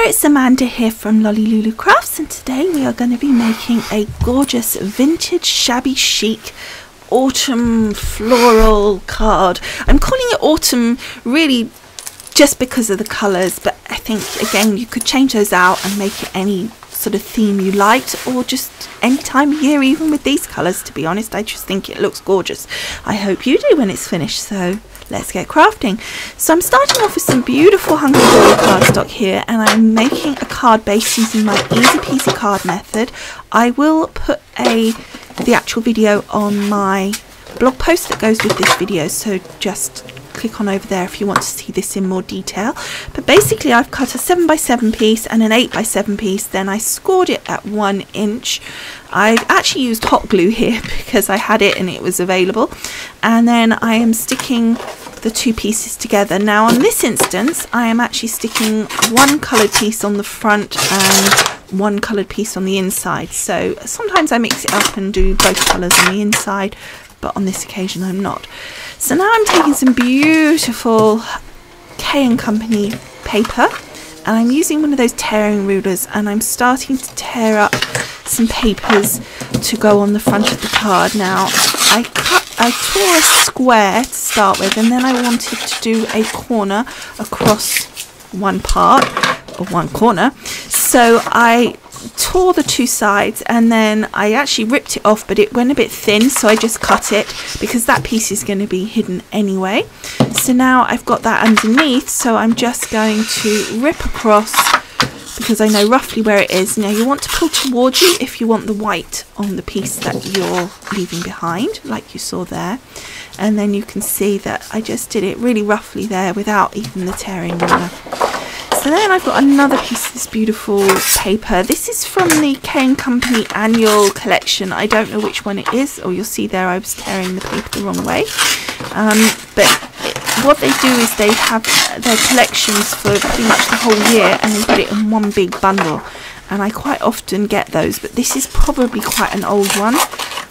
it's Amanda here from Lolli Lulu Crafts, and today we are going to be making a gorgeous vintage shabby chic autumn floral card. I'm calling it autumn really just because of the colours, but I think again you could change those out and make it any sort of theme you liked, or just any time of year, even with these colours. To be honest, I just think it looks gorgeous. I hope you do when it's finished. So let's get crafting. So I'm starting off with some beautiful Hungry Dory cardstock here, and I'm making a card base using my easy peasy card method. I will put the actual video on my blog post that goes with this video, so just click on over there if you want to see this in more detail. But basically I've cut a 7x7 piece and an 8x7 piece, then I scored it at 1 inch. I've actually used hot glue here because I had it and it was available, and then I am sticking the two pieces together. Now on this instance I am actually sticking one coloured piece on the front and one coloured piece on the inside. So sometimes I mix it up and do both colours on the inside, but on this occasion I'm not. So now I'm taking some beautiful K & Company paper, and I'm using one of those tearing rulers, and I'm starting to tear up some papers to go on the front of the card. Now I tore a square to start with, and then I wanted to do a corner across one part, or one corner. So I tore the two sides, and then I actually ripped it off, but it went a bit thin, so I just cut it because that piece is going to be hidden anyway. So now I've got that underneath, so I'm just going to rip across because I know roughly where it is. Now you want to pull towards you if you want the white on the piece that you're leaving behind, like you saw there. And then you can see that I just did it really roughly there without even the tearing ruler. So then I've got another piece of this beautiful paper. This is from the K & Company annual collection. I don't know which one it is, or you'll see there I was tearing the paper the wrong way. What they do is they have their collections for pretty much the whole year, and they put it in one big bundle. And I quite often get those, but this is probably quite an old one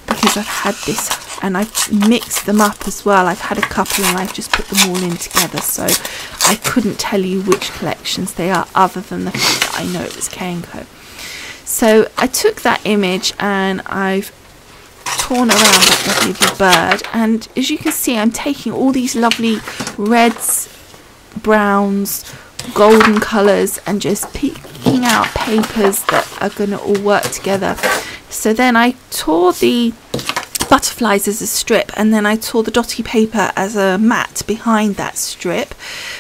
because I've had this and I've mixed them up as well. I've had a couple and I've just put them all in together, so I couldn't tell you which collections they are other than the fact that I know it was K & Co. So I took that image and I've torn around that lovely little bird, and as you can see I'm taking all these lovely reds, browns, golden colours and just picking out papers that are going to all work together. So then I tore the butterflies as a strip, and then I tore the dotty paper as a mat behind that strip,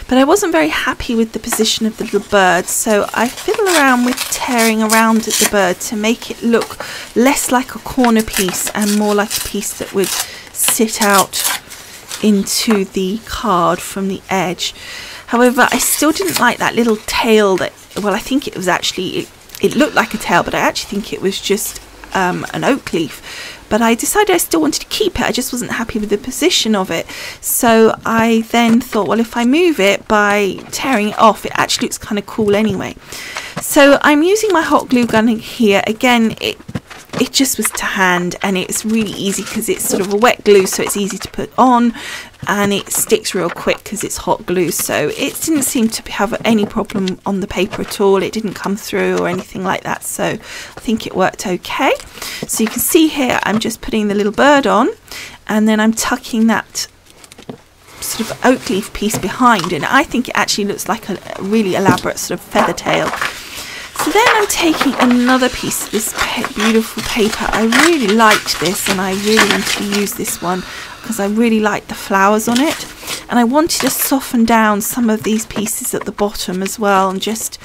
but I wasn't very happy with the position of the little bird, so I fiddle around with tearing around at the bird to make it look less like a corner piece and more like a piece that would sit out into the card from the edge. However, I still didn't like that little tail that, well, I think it was actually, it looked like a tail, but I actually think it was just an oak leaf. But I decided I still wanted to keep it. I just wasn't happy with the position of it. So I then thought, well, if I move it by tearing it off, it actually looks kind of cool anyway. So I'm using my hot glue gun here. Again, it just was to hand, and it's really easy because it's sort of a wet glue, so it's easy to put on, and it sticks real quick because it's hot glue. So it didn't seem to have any problem on the paper at all. It didn't come through or anything like that, so I think it worked okay. So you can see here I'm just putting the little bird on, and then I'm tucking that sort of oak leaf piece behind, and I think it actually looks like a really elaborate sort of feather tail. So then I'm taking another piece of this beautiful paper. I really liked this, and I really wanted to use this one because I really liked the flowers on it, and I wanted to soften down some of these pieces at the bottom as well and just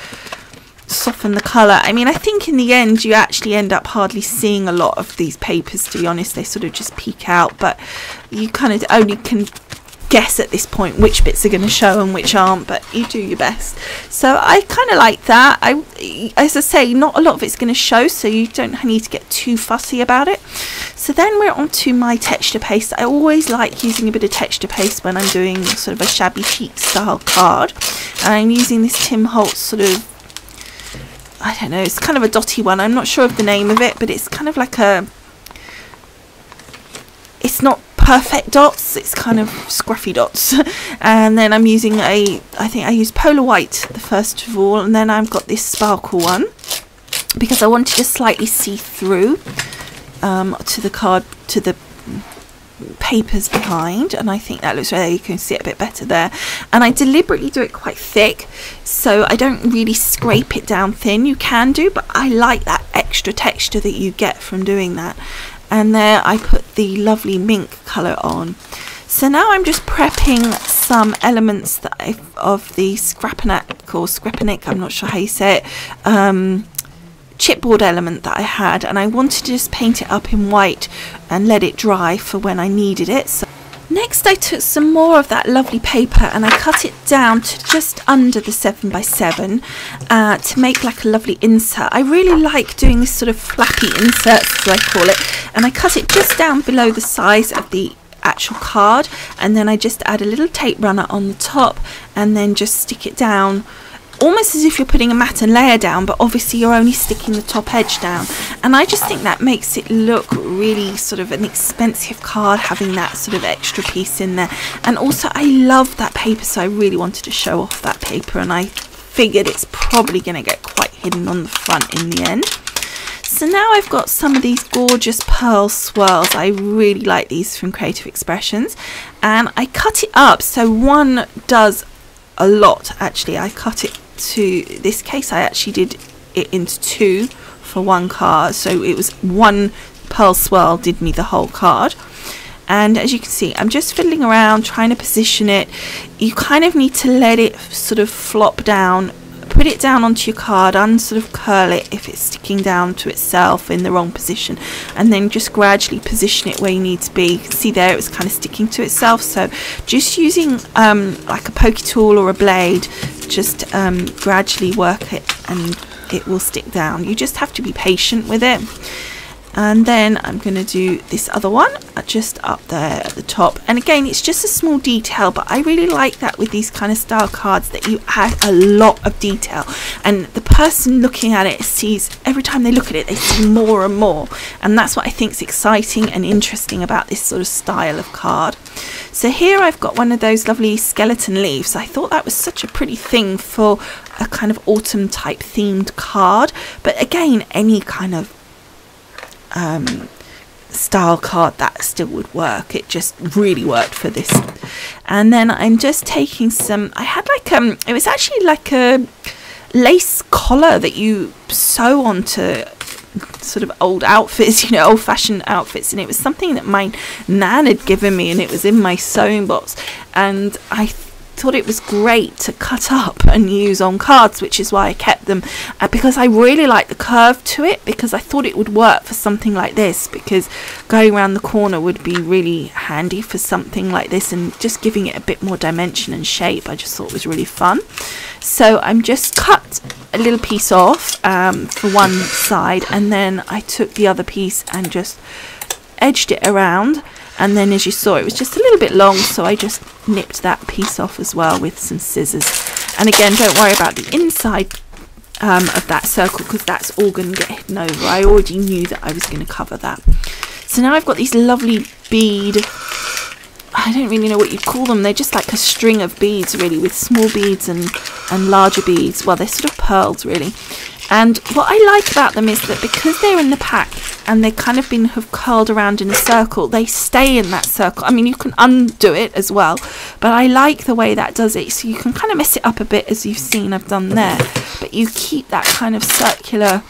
soften the colour. I mean, I think in the end you actually end up hardly seeing a lot of these papers, to be honest. They sort of just peek out, but you kind of only can guess at this point which bits are going to show and which aren't, but you do your best. So I kind of like that. As I say, not a lot of it's going to show, so you don't need to get too fussy about it. So then we're on to my texture paste. I always like using a bit of texture paste when I'm doing sort of a shabby chic style card, and I'm using this Tim Holtz sort of, I don't know, it's kind of a dotty one. I'm not sure of the name of it, but it's kind of like a, it's not perfect dots, it's kind of scruffy dots. And then I'm using I think I used Polar White the first of all, and then I've got this sparkle one because I wanted to slightly see through to the card, to the papers behind, and I think that looks there, you can see it a bit better there. And I deliberately do it quite thick so I don't really scrape it down thin. You can do, but I like that extra texture that you get from doing that. And there I put the lovely mink colour on. So now I'm just prepping some elements that of the scrapanic or scrapanic, I'm not sure how you say it, chipboard element that I had, and I wanted to just paint it up in white and let it dry for when I needed it. So next I took some more of that lovely paper and I cut it down to just under the 7x7 to make like a lovely insert. I really like doing this sort of flappy inserts, as I call it, and I cut it just down below the size of the actual card, and then I just add a little tape runner on the top and then just stick it down almost as if you're putting a matte and layer down, but obviously you're only sticking the top edge down. And I just think that makes it look really sort of an expensive card, having that sort of extra piece in there. And also I love that paper, so I really wanted to show off that paper, and I figured it's probably going to get quite hidden on the front in the end. So now I've got some of these gorgeous pearl swirls. I really like these from Creative Expressions, and I cut it up so one does a lot. Actually, I cut it to this case, I actually did it into two for one card, so it was one pearl swirl did me the whole card. And as you can see, I'm just fiddling around trying to position it. You kind of need to let it sort of flop down, put it down onto your card, unsort of curl it if it's sticking down to itself in the wrong position, and then just gradually position it where you need to be. You can see there it was kind of sticking to itself, so just using like a pokey tool or a blade, just gradually work it and it will stick down. You just have to be patient with it. And then I'm going to do this other one just up there at the top, and again it's just a small detail, but I really like that with these kind of style cards, that you add a lot of detail and the person looking at it sees, every time they look at it they see more and more, and that's what I think is exciting and interesting about this sort of style of card. So here I've got one of those lovely skeleton leaves. I thought that was such a pretty thing for a kind of autumn type themed card, but again any kind of style card that still would work. It just really worked for this. And then I'm just taking some, I had like it was actually like a lace collar that you sew onto sort of old outfits, you know, old-fashioned outfits, and it was something that my nan had given me, and it was in my sewing box, and I thought it was great to cut up and use on cards, which is why I kept them, because I really like the curve to it, because I thought it would work for something like this, because going around the corner would be really handy for something like this, and just giving it a bit more dimension and shape I just thought was really fun. So I'm just cut a little piece off for one side, and then I took the other piece and just edged it around, and then as you saw it was just a little bit long, so I just nipped that piece off as well with some scissors. And again, don't worry about the inside of that circle, because that's all going to get hidden over. I already knew that I was going to cover that. So now I've got these lovely bead, I don't really know what you'd call them, they're just like a string of beads really, with small beads and larger beads. Well, they're sort of pearls really. And what I like about them is that because they're in the pack and they kind of have curled around in a circle, they stay in that circle. I mean, you can undo it as well, but I like the way that does it. So you can kind of mess it up a bit, as you've seen I've done there, but you keep that kind of circular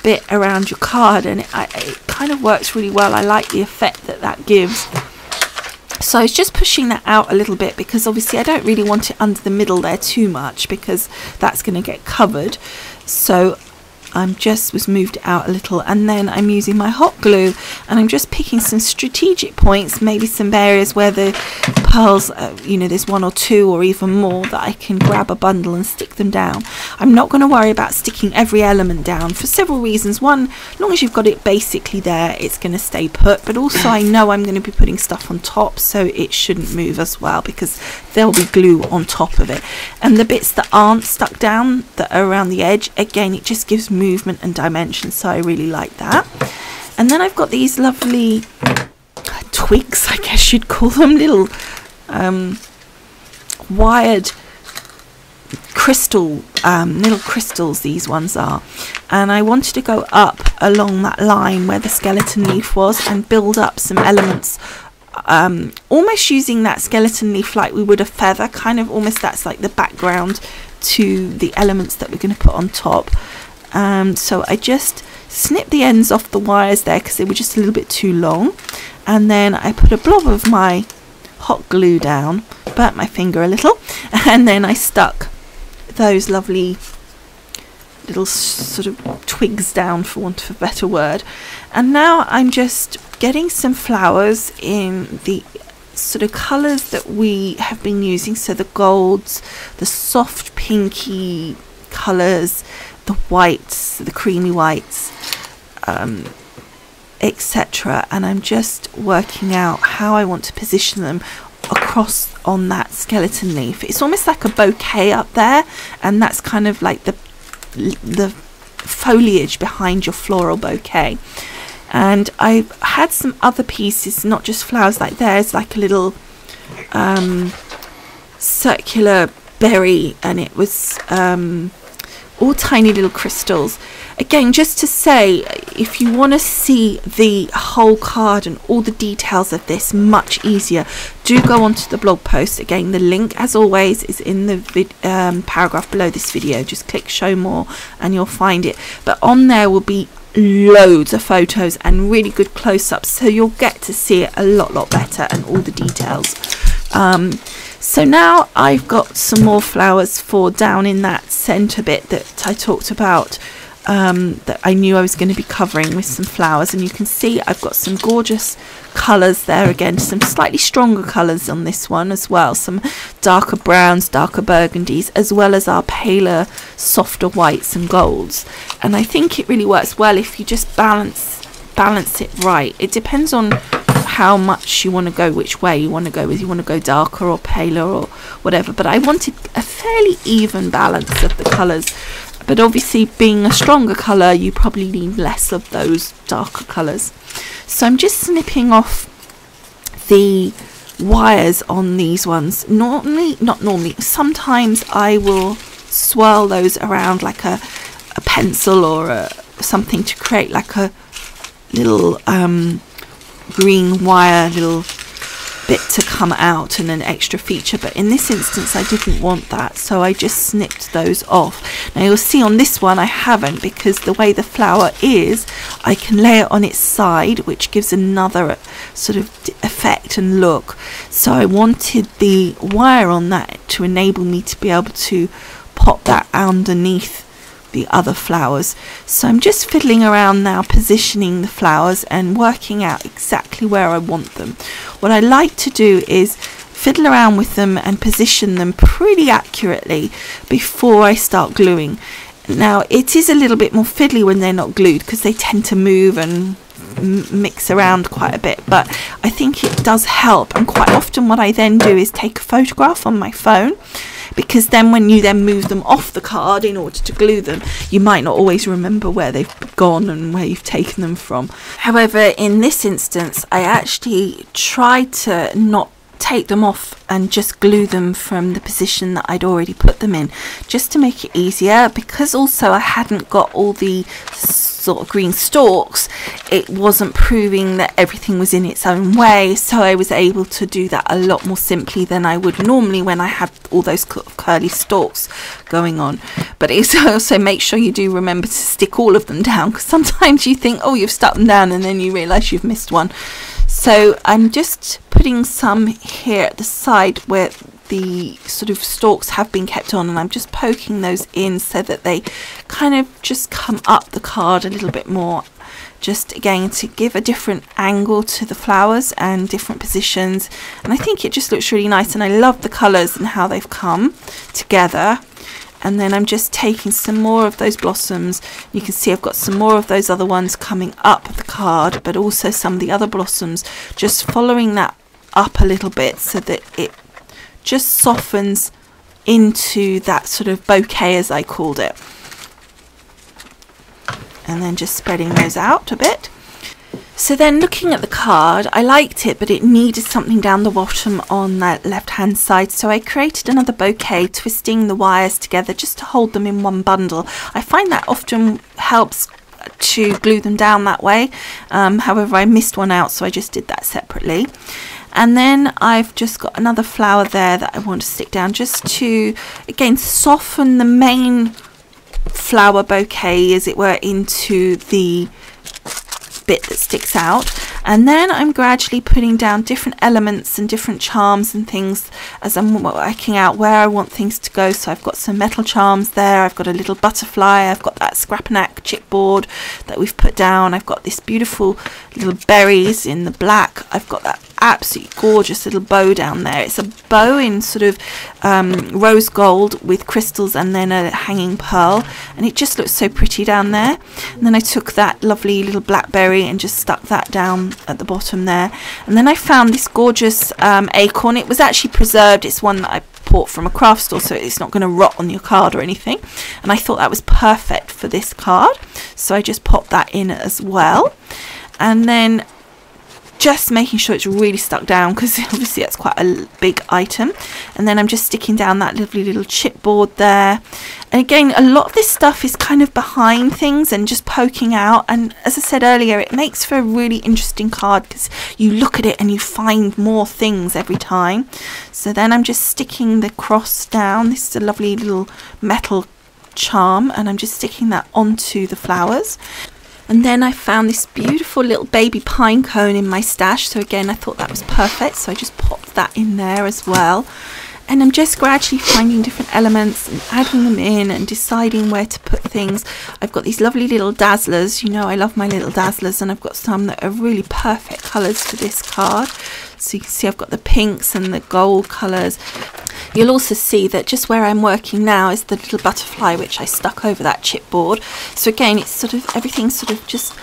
bit around your card, and it kind of works really well. I like the effect that that gives. So I was just pushing that out a little bit, because obviously I don't really want it under the middle there too much, because that's going to get covered. So I'm just moved it out a little, and then I'm using my hot glue and I'm just picking some strategic points, maybe some areas where the pearls, you know, there's one or two or even more that I can grab a bundle and stick them down. I'm not going to worry about sticking every element down for several reasons. One, as long as you've got it basically there, it's going to stay put, but also I know I'm going to be putting stuff on top, so it shouldn't move as well, because there'll be glue on top of it. And the bits that aren't stuck down, that are around the edge, again, it just gives movement and dimension, so I really like that. And then I've got these lovely twigs, I guess you'd call them, little wired crystal, little crystals these ones are, and I wanted to go up along that line where the skeleton leaf was and build up some elements, almost using that skeleton leaf like we would a feather, kind of almost that's like the background to the elements that we're going to put on top. So I just snipped the ends off the wires there because they were just a little bit too long, and then I put a blob of my hot glue down, burnt my finger a little, and then I stuck those lovely little sort of twigs down, for want of a better word. And now I'm just getting some flowers in the sort of colours that we have been using, so the golds, the soft pinky colours, the whites, the creamy whites, etc. And I'm just working out how I want to position them across on that skeleton leaf. It's almost like a bouquet up there, and that's kind of like the foliage behind your floral bouquet. And I've had some other pieces, not just flowers, like there's like a little circular berry, and it was all tiny little crystals. Again, just to say, if you want to see the whole card and all the details of this much easier, do go onto the blog post. Again, the link as always is in the paragraph below this video. Just click show more and you'll find it, but on there will be loads of photos and really good close-ups, so you'll get to see it a lot better and all the details. So now I've got some more flowers for down in that centre bit that I talked about, that I knew I was going to be covering with some flowers, and you can see I've got some gorgeous colours there again, some slightly stronger colours on this one as well, some darker browns, darker burgundies, as well as our paler, softer whites and golds. And I think it really works well if you just balance it right. It depends on how much you want to go, which way you want to go with. You want to go darker or paler or whatever, but I wanted a fairly even balance of the colours. But obviously, being a stronger colour, you probably need less of those darker colours. So I'm just snipping off the wires on these ones. Sometimes I will swirl those around like a pencil or something to create like a little green wire little bit to come out and an extra feature, but in this instance I didn't want that, so I just snipped those off. Now you'll see on this one I haven't, because the way the flower is, I can lay it on its side, which gives another sort of effect and look. So I wanted the wire on that to enable me to be able to pop that underneath the other flowers. So I'm just fiddling around now, positioning the flowers and working out exactly where I want them. What I like to do is fiddle around with them and position them pretty accurately before I start gluing. Now it is a little bit more fiddly when they're not glued, because they tend to move and mix around quite a bit, but I think it does help. And quite often what I then do is take a photograph on my phone, because then when you then move them off the card in order to glue them, you might not always remember where they've gone and where you've taken them from. However, in this instance, I actually tried to not take them off and just glue them from the position that I'd already put them in, just to make it easier, because also I hadn't got all the sort of green stalks. It wasn't proving that everything was in its own way, so I was able to do that a lot more simply than I would normally when I had all those curly stalks going on. But it's also, make sure you do remember to stick all of them down, because sometimes you think, oh, you've stuck them down, and then you realise you've missed one. So I'm just putting some here at the side where the sort of stalks have been kept on, and I'm just poking those in so that they kind of just come up the card a little bit more, just again to give a different angle to the flowers and different positions. And I think it just looks really nice, and I love the colours and how they've come together. And then I'm just taking some more of those blossoms. You can see I've got some more of those other ones coming up the card, but also some of the other blossoms, just following that up a little bit so that it just softens into that sort of bouquet, as I called it. And then just spreading those out a bit. So then looking at the card, I liked it, but it needed something down the bottom on that left hand side, so I created another bouquet, twisting the wires together just to hold them in one bundle. I find that often helps to glue them down that way. However, I missed one out, so I just did that separately. And then I've just got another flower there that I want to stick down just to, again, soften the main flower bouquet, as it were, into the bit that sticks out. And then I'm gradually putting down different elements and different charms and things as I'm working out where I want things to go. So I've got some metal charms there, I've got a little butterfly, I've got that scrap-and-ack chipboard that we've put down, I've got this beautiful little berries in the black, I've got that absolutely gorgeous little bow down there. It's a bow in sort of rose gold with crystals and then a hanging pearl, and it just looks so pretty down there. And then I took that lovely little blackberry and just stuck that down at the bottom there. And then I found this gorgeous acorn. It was actually preserved. It's one that I bought from a craft store, so it's not going to rot on your card or anything, and I thought that was perfect for this card, so I just popped that in as well. And then just making sure it's really stuck down, because obviously that's quite a big item. And then I'm just sticking down that lovely little chipboard there. And again, a lot of this stuff is kind of behind things and just poking out, and as I said earlier, it makes for a really interesting card because you look at it and you find more things every time. So then I'm just sticking the cross down. This is a lovely little metal charm, and I'm just sticking that onto the flowers. And then I found this beautiful little baby pine cone in my stash, so again I thought that was perfect, so I just popped that in there as well. And I'm just gradually finding different elements and adding them in and deciding where to put things. I've got these lovely little dazzlers, you know I love my little dazzlers, and I've got some that are really perfect colours for this card. So you can see I've got the pinks and the gold colours. You'll also see that just where I'm working now is the little butterfly which I stuck over that chipboard. So again, it's sort of, everything's sort of just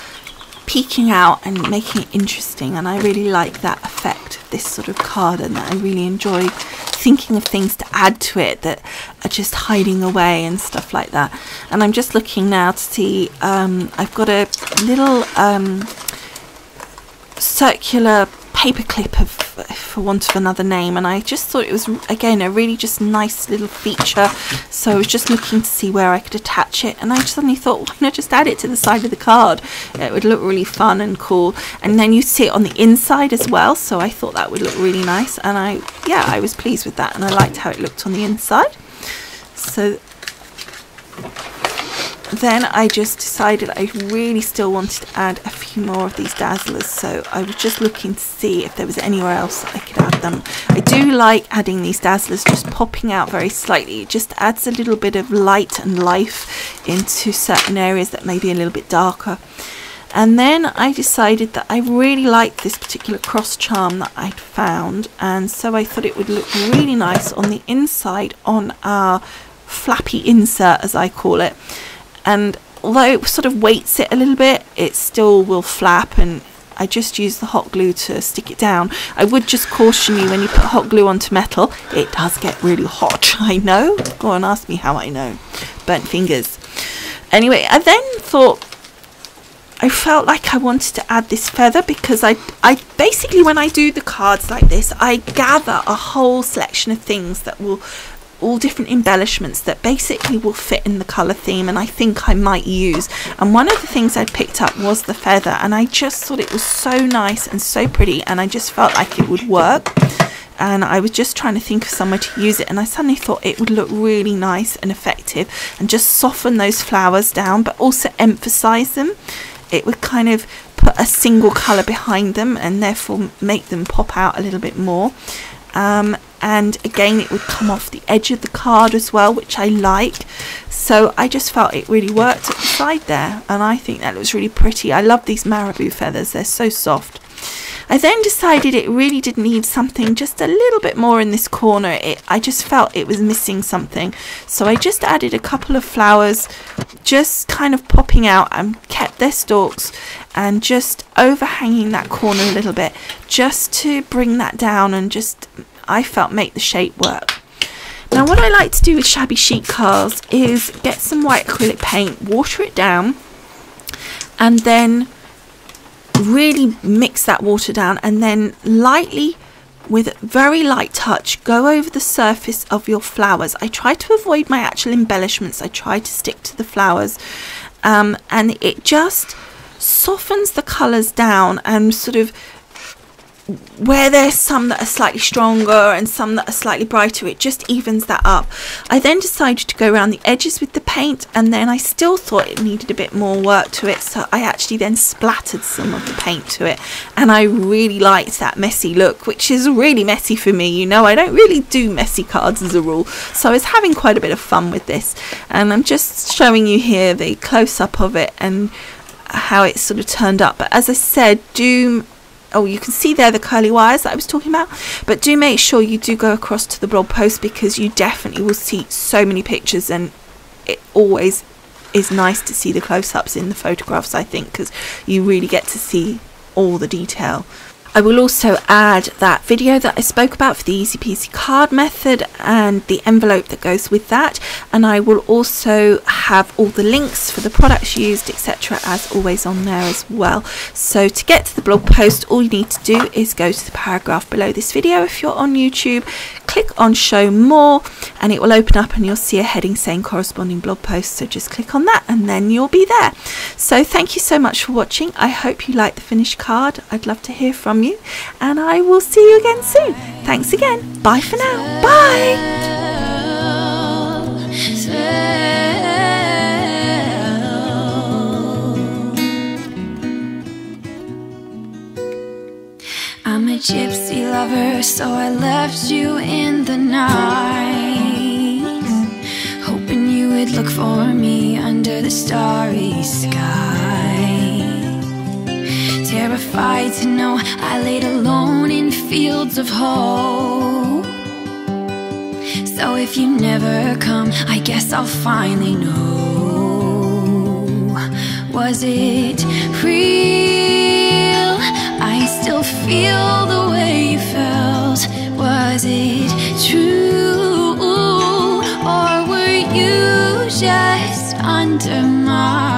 peeking out and making it interesting, and I really like that effect of this sort of card, and that I really enjoy thinking of things to add to it that are just hiding away and stuff like that. And I'm just looking now to see, I've got a little circular paperclip, of, for want of another name, and I just thought it was again a really just nice little feature, so I was just looking to see where I could attach it, and I suddenly thought, why not just add it to the side of the card? It would look really fun and cool, and then you see it on the inside as well, so I thought that would look really nice, and I was pleased with that, and I liked how it looked on the inside. So then I just decided I really still wanted to add a few more of these dazzlers, so I was just looking to see if there was anywhere else I could add them. I do like adding these dazzlers just popping out very slightly. It just adds a little bit of light and life into certain areas that may be a little bit darker. And then I decided that I really liked this particular cross charm that I'd found, and so I thought it would look really nice on the inside on our flappy insert, as I call it. And although it sort of weights it a little bit, it still will flap, and I just use the hot glue to stick it down. I would just caution you, when you put hot glue onto metal, it does get really hot. I know. Go on, ask me how I know. Burnt fingers. Anyway, I then thought, I felt like I wanted to add this feather, because I basically, when I do the cards like this, I gather a whole selection of things that will, all different embellishments that basically will fit in the colour theme, and I think I might use. And one of the things I picked up was the feather, and I just thought it was so nice and so pretty, and I just felt like it would work. And I was just trying to think of somewhere to use it, and I suddenly thought it would look really nice and effective and just soften those flowers down, but also emphasize them. It would kind of put a single colour behind them and therefore make them pop out a little bit more. And again, it would come off the edge of the card as well, which I like. So I just felt it really worked at the side there, and I think that looks really pretty. I love these marabou feathers, they're so soft. I then decided it really did need something just a little bit more in this corner. I just felt it was missing something, so I just added a couple of flowers just kind of popping out, and kept their stalks and just overhanging that corner a little bit, just to bring that down and just, I felt, make the shape work. Now what I like to do with Shabby Chic cards is get some white acrylic paint, water it down, and then really mix that water down, and then lightly, with a very light touch, go over the surface of your flowers. I try to avoid my actual embellishments. I try to stick to the flowers, and it just softens the colours down, and sort of where there's some that are slightly stronger and some that are slightly brighter, it just evens that up. I then decided to go around the edges with the paint, and then I still thought it needed a bit more work to it, so I actually then splattered some of the paint to it, and I really liked that messy look, which is really messy for me. You know, I don't really do messy cards as a rule, so I was having quite a bit of fun with this, and I'm just showing you here the close-up of it and how it sort of turned up. But as I said, oh, you can see there the curly wires that I was talking about, but do make sure you do go across to the blog post, because you definitely will see so many pictures, and it always is nice to see the close-ups in the photographs, I think, because you really get to see all the detail. I will also add that video that I spoke about for the easy peasy card method and the envelope that goes with that, and I will also have all the links for the products used, etc., as always on there as well. So to get to the blog post, all you need to do is go to the paragraph below this video if you're on YouTube, click on show more, and it will open up and you'll see a heading saying corresponding blog post, so just click on that and then you'll be there. So thank you so much for watching. I hope you like the finished card. I'd love to hear from you, and I will see you again soon. Thanks again. Bye for now. Bye. I'm a gypsy lover, so I left you in the night, hoping you would look for me under the starry sky. Terrified to know I laid alone in fields of hope. So if you never come, I guess I'll finally know. Was it real? I still feel the way you felt. Was it true? Or were you just under my